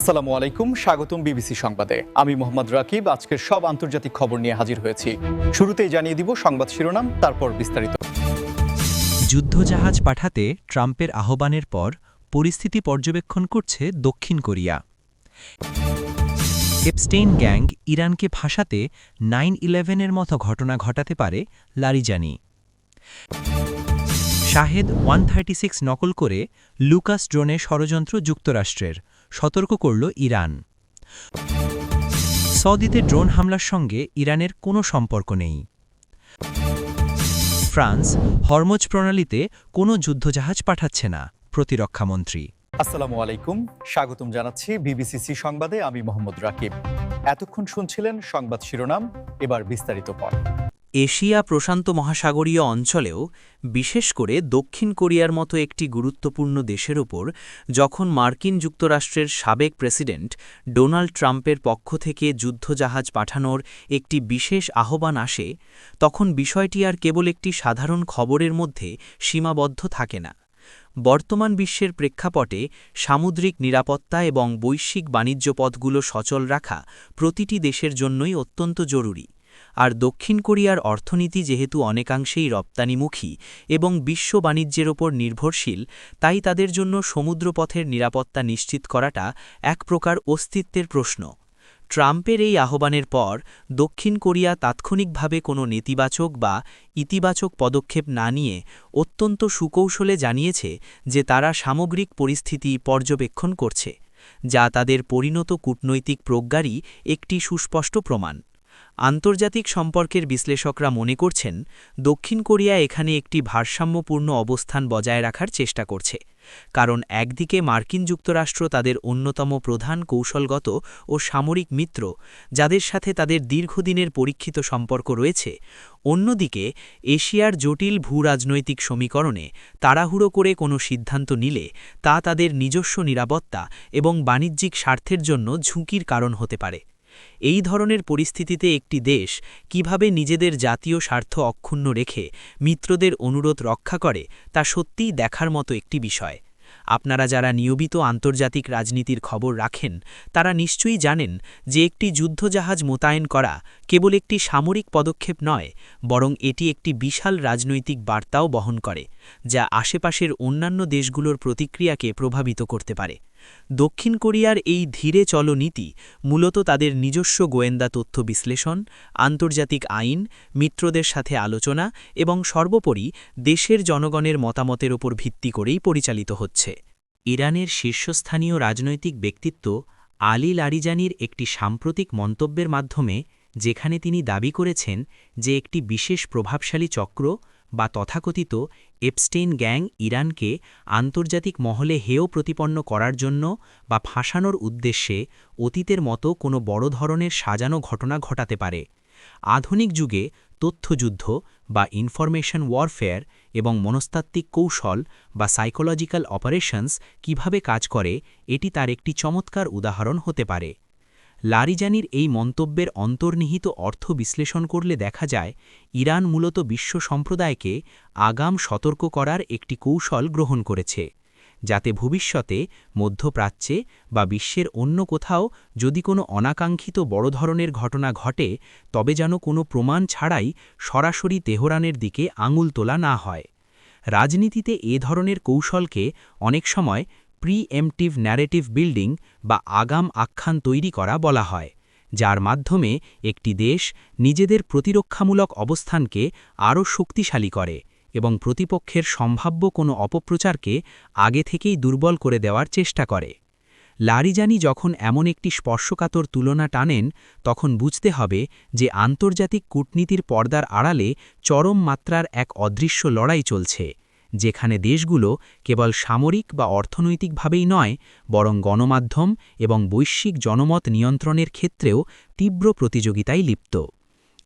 আসসালামু আলাইকুম, স্বাগতম বিবিসি সংবাদে। আমি মোহাম্মদ রাকিব। আজকের সব আন্তর্জাতিক খবর নিয়ে হাজির হয়েছি। শুরুতেই জানিয়ে দিব সংবাদ শিরোনাম, তারপর বিস্তারিত। যুদ্ধজাহাজ পাঠাতে ট্রাম্পের আহ্বানের পর পরিস্থিতি পর্যবেক্ষণ করছে দক্ষিণ কোরিয়া। এপস্টেইন গ্যাং ইরানকে ফাঁসাতে 9/11-এর মতো ঘটনা ঘটাতে পারে লারিজানি। শাহেদ 136 নকল করে লুকাস ড্রোনে ষড়যন্ত্র যুক্তরাষ্ট্রের, সতর্ক করল ইরান। সৌদিতে ড্রোন হামলার সঙ্গে ইরানের কোনো সম্পর্ক নেই। ফ্রান্স হরমুজ প্রণালীতে কোনো যুদ্ধজাহাজ পাঠাচ্ছে না, প্রতিরক্ষামন্ত্রী। আসসালামু আলাইকুম, স্বাগতম জানাচ্ছি বিবিসি সংবাদে। আমি মোহাম্মদ রাকিব। এতক্ষণ শুনছিলেন সংবাদ শিরোনাম, এবার বিস্তারিত পর। এশিয়া প্রশান্ত মহাসাগরীয় অঞ্চলেও, বিশেষ করে দক্ষিণ কোরিয়ার মতো একটি গুরুত্বপূর্ণ দেশের ওপর যখন মার্কিন যুক্তরাষ্ট্রের সাবেক প্রেসিডেন্ট ডোনাল্ড ট্রাম্পের পক্ষ থেকে যুদ্ধজাহাজ পাঠানোর একটি বিশেষ আহ্বান আসে, তখন বিষয়টি আর কেবল একটি সাধারণ খবরের মধ্যে সীমাবদ্ধ থাকে না। বর্তমান বিশ্বের প্রেক্ষাপটে সামুদ্রিক নিরাপত্তা এবং বৈশ্বিক বাণিজ্য পথগুলো সচল রাখা প্রতিটি দেশের জন্যই অত্যন্ত জরুরি। আর দক্ষিণ কোরিয়ার অর্থনীতি যেহেতু অনেকাংশেই রপ্তানিমুখী এবং বিশ্ব বাণিজ্যের ওপর নির্ভরশীল, তাই তাদের জন্য সমুদ্রপথের নিরাপত্তা নিশ্চিত করাটা এক প্রকার অস্তিত্বের প্রশ্ন। ট্রাম্পের এই আহ্বানের পর দক্ষিণ কোরিয়া তাৎক্ষণিকভাবে কোনো নেতিবাচক বা ইতিবাচক পদক্ষেপ না নিয়ে অত্যন্ত সুকৌশলে জানিয়েছে যে তারা সামগ্রিক পরিস্থিতি পর্যবেক্ষণ করছে, যা তাদের পরিণত কূটনৈতিক প্রজ্ঞারই একটি সুস্পষ্ট প্রমাণ। আন্তর্জাতিক সম্পর্কের বিশ্লেষকরা মনে করছেন, দক্ষিণ কোরিয়া এখানে একটি ভারসাম্যপূর্ণ অবস্থান বজায় রাখার চেষ্টা করছে, কারণ একদিকে মার্কিন যুক্তরাষ্ট্র তাদের অন্যতম প্রধান কৌশলগত ও সামরিক মিত্র, যাদের সাথে তাদের দীর্ঘদিনের পরীক্ষিত সম্পর্ক রয়েছে, অন্যদিকে এশিয়ার জটিল ভূরাজনৈতিক সমীকরণে তাড়াহুড়ো করে কোনো সিদ্ধান্ত নিলে তা তাদের নিজস্ব নিরাপত্তা এবং বাণিজ্যিক স্বার্থের জন্য ঝুঁকির কারণ হতে পারে। এই ধরনের পরিস্থিতিতে একটি দেশ কিভাবে নিজেদের জাতীয় স্বার্থ অক্ষুণ্ণ রেখে মিত্রদের অনুরোধ রক্ষা করে, তা সত্যিই দেখার মতো একটি বিষয়। আপনারা যারা নিয়মিত আন্তর্জাতিক রাজনীতির খবর রাখেন, তারা নিশ্চয়ই জানেন যে একটি যুদ্ধজাহাজ মোতায়েন করা কেবল একটি সামরিক পদক্ষেপ নয়, বরং এটি একটি বিশাল রাজনৈতিক বার্তাও বহন করে, যা আশেপাশের অন্যান্য দেশগুলোর প্রতিক্রিয়াকে প্রভাবিত করতে পারে। দক্ষিণ কোরিয়ার এই ধীরে চলো নীতি মূলত তাদের নিজস্ব গোয়েন্দা তথ্য বিশ্লেষণ, আন্তর্জাতিক আইন, মিত্রদের সাথে আলোচনা এবং সর্বোপরি দেশের জনগণের মতামতের ওপর ভিত্তি করেই পরিচালিত হচ্ছে। ইরানের শীর্ষস্থানীয় রাজনৈতিক ব্যক্তিত্ব আলী লারিজানির একটি সাম্প্রতিক মন্তব্যের মাধ্যমে, যেখানে তিনি দাবি করেছেন যে একটি বিশেষ প্রভাবশালী চক্র বা তথাকথিত এপস্টেইন গ্যাং ইরানকে আন্তর্জাতিক মহলে হেয় প্রতিপন্ন করার জন্য বা ফাঁসানোর উদ্দেশ্যে অতীতের মতো কোনো বড় ধরনের সাজানো ঘটনা ঘটাতে পারে। আধুনিক যুগে তথ্যযুদ্ধ বা ইনফরমেশন ওয়ারফেয়ার এবং মনস্তাত্ত্বিক কৌশল বা সাইকোলজিক্যাল অপারেশনস কিভাবে কাজ করে, এটি তার একটি চমৎকার উদাহরণ হতে পারে। লারিজানির এই মন্তব্যের অন্তর্নিহিত অর্থ বিশ্লেষণ করলে দেখা যায়, ইরান মূলত বিশ্ব সম্প্রদায়কে আগাম সতর্ক করার একটি কৌশল গ্রহণ করেছে, যাতে ভবিষ্যতে মধ্যপ্রাচ্যে বা বিশ্বের অন্য কোথাও যদি কোনো অনাকাঙ্ক্ষিত বড় ধরনের ঘটনা ঘটে, তবে যেন কোনো প্রমাণ ছাড়াই সরাসরি তেহরানের দিকে আঙুল তোলা না হয়। রাজনীতিতে এ ধরনের কৌশলকে অনেক সময় প্রি-এমপ্টিভ ন্যারেটিভ বিল্ডিং বা আগাম আখ্যান তৈরি করা বলা হয়, যার মাধ্যমে একটি দেশ নিজেদের প্রতিরক্ষামূলক অবস্থানকে আরও শক্তিশালী করে এবং প্রতিপক্ষের সম্ভাব্য কোনো অপপ্রচারকে আগে থেকেই দুর্বল করে দেওয়ার চেষ্টা করে। লারিজানি যখন এমন একটি স্পর্শকাতর তুলনা টানেন, তখন বুঝতে হবে যে আন্তর্জাতিক কূটনীতির পর্দার আড়ালে চরম মাত্রার এক অদৃশ্য লড়াই চলছে, যেখানে দেশগুলো কেবল সামরিক বা অর্থনৈতিকভাবেই নয়, বরং গণমাধ্যম এবং বৈশ্বিক জনমত নিয়ন্ত্রণের ক্ষেত্রেও তীব্র প্রতিযোগিতায় লিপ্ত।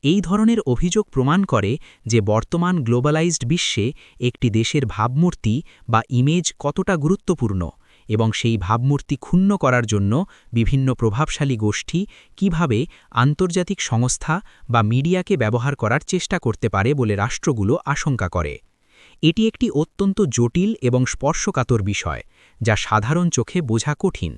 এই ধরনের অভিযোগ প্রমাণ করে যে বর্তমান গ্লোবালাইজড বিশ্বে একটি দেশের ভাবমূর্তি বা ইমেজ কতটা গুরুত্বপূর্ণ, এবং সেই ভাবমূর্তি ক্ষুণ্ণ করার জন্য বিভিন্ন প্রভাবশালী গোষ্ঠী কিভাবে আন্তর্জাতিক সংস্থা বা মিডিয়াকে ব্যবহার করার চেষ্টা করতে পারে বলে রাষ্ট্রগুলো আশঙ্কা করে। এটি একটি অত্যন্ত জটিল এবং স্পর্শকাতর বিষয়, যা সাধারণ চোখে বোঝা কঠিন,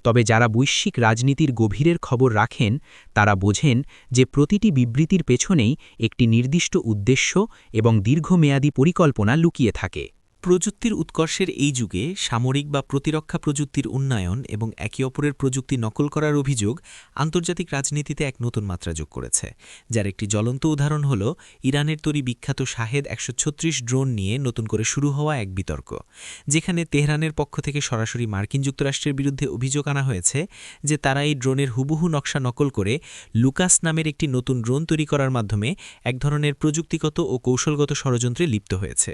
তবে যারা বৈশ্বিক রাজনীতির গভীরের খবর রাখেন তারা বোঝেন যে প্রতিটি বিবৃতির পেছনেই একটি নির্দিষ্ট উদ্দেশ্য এবং দীর্ঘমেয়াদী পরিকল্পনা লুকিয়ে থাকে। প্রযুক্তির উৎকর্ষের এই যুগে সামরিক বা প্রতিরক্ষা প্রযুক্তির উন্নয়ন এবং একে অপরের প্রযুক্তি নকল করার অভিযোগ আন্তর্জাতিক রাজনীতিতে এক নতুন মাত্রা যোগ করেছে, যার একটি জ্বলন্ত উদাহরণ হল ইরানের তৈরি বিখ্যাত শাহেদ ১৩৬ ড্রোন নিয়ে নতুন করে শুরু হওয়া এক বিতর্ক, যেখানে তেহরানের পক্ষ থেকে সরাসরি মার্কিন যুক্তরাষ্ট্রের বিরুদ্ধে অভিযোগ আনা হয়েছে যে তারা এই ড্রোনের হুবহু নকশা নকল করে লুকাস নামের একটি নতুন ড্রোন তৈরি করার মাধ্যমে এক ধরনের প্রযুক্তিগত ও কৌশলগত ষড়যন্ত্রে লিপ্ত হয়েছে।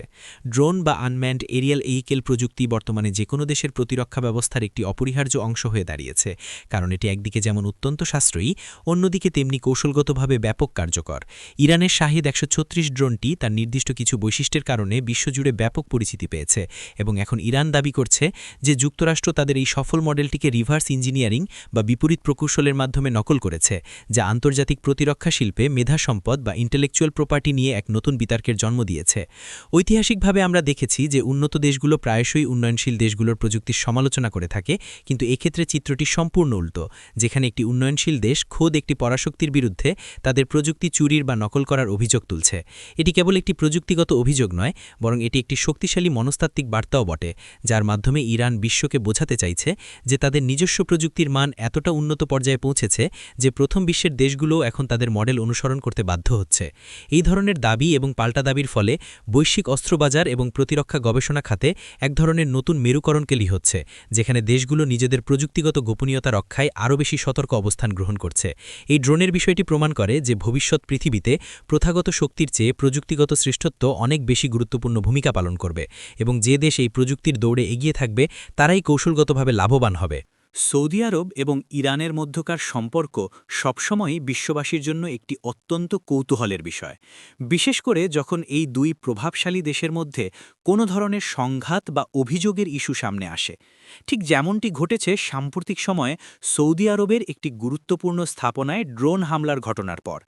ড্রোন বা আনম্যান্ড এরিয়াল ভেহিকেল প্রযুক্তি বর্তমানে যে কোনো দেশের প্রতিরক্ষা ব্যবস্থার একটি অপরিহার্য অংশ হয়ে দাঁড়িয়েছে, কারণ এটি একদিকে যেমন অত্যন্ত সাশ্রয়ী, অন্যদিকে তেমনি কৌশলগতভাবে ব্যাপক কার্যকর। ইরানের শাহিদ ১৩৬ ড্রোনটি তার নির্দিষ্ট কিছু বৈশিষ্ট্যের কারণে বিশ্বজুড়ে ব্যাপক পরিচিতি পেয়েছে এবং এখন ইরান দাবি করছে যে যুক্তরাষ্ট্র তাদের এই সফল মডেলটিকে রিভার্স ইঞ্জিনিয়ারিং বা বিপরীত প্রকৌশলের মাধ্যমে নকল করেছে, যা আন্তর্জাতিক প্রতিরক্ষা শিল্পে মেধা সম্পদ বা ইন্টেলেকচুয়াল প্রপার্টি নিয়ে এক নতুন বিতর্কের জন্ম দিয়েছে। ঐতিহাসিকভাবে আমরা দেখেছি যে উন্নত দেশগুলো প্রায়শই উন্নয়নশীল দেশগুলোর প্রযুক্তির সমালোচনা করে থাকে, কিন্তু এক্ষেত্রে চিত্রটি সম্পূর্ণ উল্টো, যেখানে একটি উন্নয়নশীল দেশ খোদ একটি পরাশক্তির বিরুদ্ধে তাদের প্রযুক্তি চুরির বা নকল করার অভিযোগ তুলছে। এটি কেবল একটি প্রযুক্তিগত অভিযোগ নয়, বরং এটি একটি শক্তিশালী মনস্তাত্ত্বিক বার্তাও বটে, যার মাধ্যমে ইরান বিশ্বকে বোঝাতে চাইছে যে তাদের নিজস্ব প্রযুক্তির মান এতটা উন্নত পর্যায়ে পৌঁছেছে যে প্রথম বিশ্বের দেশগুলোও এখন তাদের মডেল অনুসরণ করতে বাধ্য হচ্ছে। এই ধরনের দাবি এবং পাল্টা দাবির ফলে বৈশ্বিক অস্ত্রবাজার এবং প্রতিরক্ষা গবেষণা খাতে এক ধরনের নতুন মেরুকরণকেলি হচ্ছে, যেখানে দেশগুলো নিজেদের প্রযুক্তিগত গোপনীয়তা রক্ষায় আরও বেশি সতর্ক অবস্থান গ্রহণ করছে। এই ড্রোনের বিষয়টি প্রমাণ করে যে ভবিষ্যৎ পৃথিবীতে প্রথাগত শক্তির চেয়ে প্রযুক্তিগত শ্রেষ্ঠত্ব অনেক বেশি গুরুত্বপূর্ণ ভূমিকা পালন করবে এবং যে দেশ এই প্রযুক্তির দৌড়ে এগিয়ে থাকবে তারাই কৌশলগতভাবে লাভবান হবে। সৌদি আরব এবং ইরানের মধ্যকার সম্পর্ক সবসময়ই বিশ্ববাসীর জন্য একটি অত্যন্ত কৌতূহলের বিষয়, বিশেষ করে যখন এই দুই প্রভাবশালী দেশের মধ্যে কোনো ধরনের সংঘাত বা অভিযোগের ইস্যু সামনে আসে। ঠিক যেমনটি ঘটেছে সাম্প্রতিক সময়ে সৌদি আরবের একটি গুরুত্বপূর্ণ স্থাপনায় ড্রোন হামলার ঘটনার পর,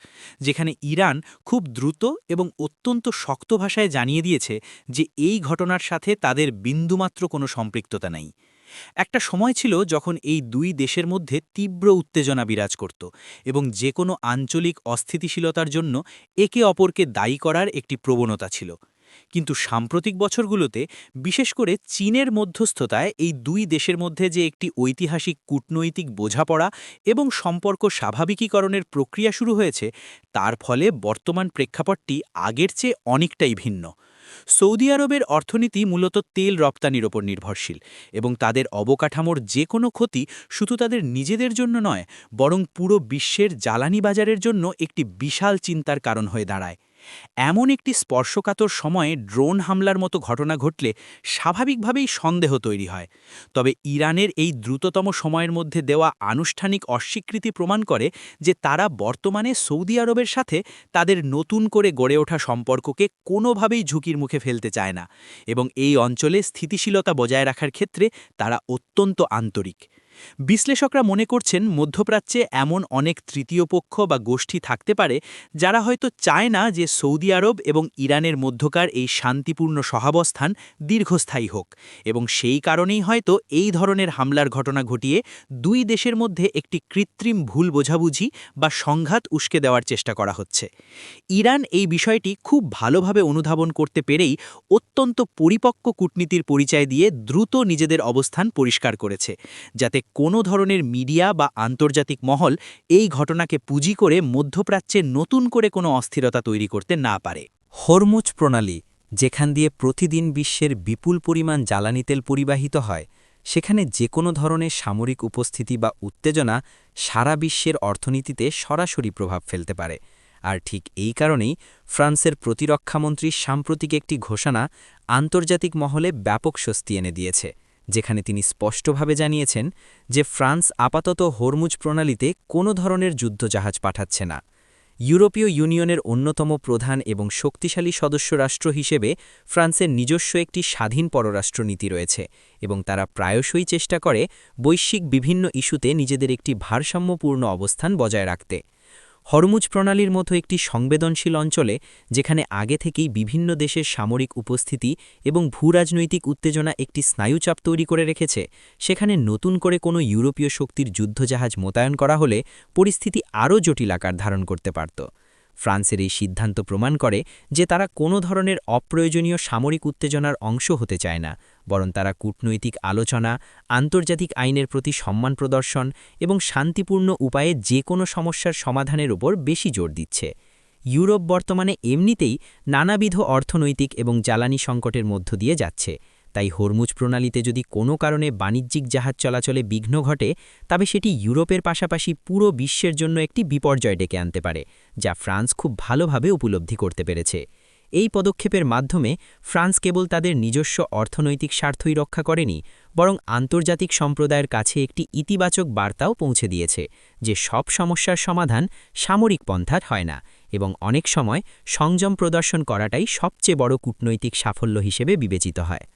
যেখানে ইরান খুব দ্রুত এবং অত্যন্ত শক্ত ভাষায় জানিয়ে দিয়েছে যে এই ঘটনার সাথে তাদের বিন্দুমাত্র কোনো সম্পৃক্ততা নেই। একটা সময় ছিল যখন এই দুই দেশের মধ্যে তীব্র উত্তেজনা বিরাজ করত এবং যে কোনো আঞ্চলিক অস্থিতিশীলতার জন্য একে অপরকে দায়ী করার একটি প্রবণতা ছিল, কিন্তু সাম্প্রতিক বছরগুলোতে বিশেষ করে চীনের মধ্যস্থতায় এই দুই দেশের মধ্যে যে একটি ঐতিহাসিক কূটনৈতিক বোঝাপড়া এবং সম্পর্ক স্বাভাবিকীকরণের প্রক্রিয়া শুরু হয়েছে, তার ফলে বর্তমান প্রেক্ষাপটটি আগের চেয়ে অনেকটাই ভিন্ন। সৌদি আরবের অর্থনীতি মূলত তেল রপ্তানির ওপর নির্ভরশীল এবং তাদের অবকাঠামোর যে কোনো ক্ষতি শুধু তাদের নিজেদের জন্য নয়, বরং পুরো বিশ্বের জ্বালানি বাজারের জন্য একটি বিশাল চিন্তার কারণ হয়ে দাঁড়ায়। এমন একটি স্পর্শকাতর সময়ে ড্রোন হামলার মতো ঘটনা ঘটলে স্বাভাবিকভাবেই সন্দেহ তৈরি হয়। তবে ইরানের এই দ্রুততম সময়ের মধ্যে দেওয়া আনুষ্ঠানিক অস্বীকৃতি প্রমাণ করে যে তারা বর্তমানে সৌদি আরবের সাথে তাদের নতুন করে গড়ে ওঠা সম্পর্ককে কোনোভাবেই ঝুঁকির মুখে ফেলতে চায় না এবং এই অঞ্চলে স্থিতিশীলতা বজায় রাখার ক্ষেত্রে তারা অত্যন্ত আন্তরিক। বিশ্লেষকরা মনে করছেন মধ্যপ্রাচ্যে এমন অনেক তৃতীয় পক্ষ বা গোষ্ঠী থাকতে পারে যারা হয়তো চায় না যে সৌদি আরব এবং ইরানের মধ্যকার এই শান্তিপূর্ণ সহাবস্থান দীর্ঘস্থায়ী হোক এবং সেই কারণেই হয়তো এই ধরনের হামলার ঘটনা ঘটিয়ে দুই দেশের মধ্যে একটি কৃত্রিম ভুল বোঝাবুঝি বা সংঘাত উস্কে দেওয়ার চেষ্টা করা হচ্ছে। ইরান এই বিষয়টি খুব ভালোভাবে অনুধাবন করতে পেরেই অত্যন্ত পরিপক্ক কূটনীতির পরিচয় দিয়ে দ্রুত নিজেদের অবস্থান পরিষ্কার করেছে, যাতে কোনো ধরনের মিডিয়া বা আন্তর্জাতিক মহল এই ঘটনাকে পুঁজি করে মধ্যপ্রাচ্যে নতুন করে কোনো অস্থিরতা তৈরি করতে না পারে। হরমুজ প্রণালী, যেখান দিয়ে প্রতিদিন বিশ্বের বিপুল পরিমাণ জ্বালানি তেল পরিবাহিত হয়, সেখানে যে কোনো ধরনের সামরিক উপস্থিতি বা উত্তেজনা সারা বিশ্বের অর্থনীতিতে সরাসরি প্রভাব ফেলতে পারে। আর ঠিক এই কারণেই ফ্রান্সের প্রতিরক্ষামন্ত্রী সাম্প্রতিক একটি ঘোষণা আন্তর্জাতিক মহলে ব্যাপক স্বস্তি এনে দিয়েছে, যেখানে তিনি স্পষ্টভাবে জানিয়েছেন যে ফ্রান্স আপাতত হরমুজ প্রণালীতে কোনো ধরনের যুদ্ধজাহাজ পাঠাচ্ছে না। ইউরোপীয় ইউনিয়নের অন্যতম প্রধান এবং শক্তিশালী সদস্য রাষ্ট্র হিসেবে ফ্রান্সের নিজস্ব একটি স্বাধীন পররাষ্ট্রনীতি রয়েছে এবং তারা প্রায়শই চেষ্টা করে বৈশ্বিক বিভিন্ন ইস্যুতে নিজেদের একটি ভারসাম্যপূর্ণ অবস্থান বজায় রাখতে। হরমুজ প্রণালীর মতো একটি সংবেদনশীল অঞ্চলে, যেখানে আগে থেকেই বিভিন্ন দেশের সামরিক উপস্থিতি এবং ভূরাজনৈতিক উত্তেজনা একটি স্নায়ুচাপ তৈরি করে রেখেছে, সেখানে নতুন করে কোনো ইউরোপীয় শক্তির যুদ্ধজাহাজ মোতায়েন করা হলে পরিস্থিতি আরও জটিল আকার ধারণ করতে পারত। ফ্রান্সের এই সিদ্ধান্ত প্রমাণ করে যে তারা কোনো ধরনের অপ্রয়োজনীয় সামরিক উত্তেজনার অংশ হতে চায় না, বরং তারা কূটনৈতিক আলোচনা, আন্তর্জাতিক আইনের প্রতি সম্মান প্রদর্শন এবং শান্তিপূর্ণ উপায়ে যে কোনো সমস্যার সমাধানের উপর বেশি জোর দিচ্ছে। ইউরোপ বর্তমানে এমনিতেই নানাবিধ অর্থনৈতিক এবং জ্বালানি সংকটের মধ্য দিয়ে যাচ্ছে, তাই হরমুজ প্রণালীতে যদি কোনো কারণে বাণিজ্যিক জাহাজ চলাচলে বিঘ্ন ঘটে, তবে সেটি ইউরোপের পাশাপাশি পুরো বিশ্বের জন্য একটি বিপর্যয় ডেকে আনতে পারে, যা ফ্রান্স খুব ভালোভাবে উপলব্ধি করতে পেরেছে। এই পদক্ষেপের মাধ্যমে ফ্রান্স কেবল তাদের নিজস্ব অর্থনৈতিক স্বার্থই রক্ষা করেনি, বরং আন্তর্জাতিক সম্প্রদায়ের কাছে একটি ইতিবাচক বার্তাও পৌঁছে দিয়েছে যে সব সমস্যার সমাধান সামরিক পন্থায় হয় না, এবং অনেক সময় সংযম প্রদর্শন করাটাই সবচেয়ে বড় কূটনৈতিক সাফল্য হিসেবে বিবেচিত হয়।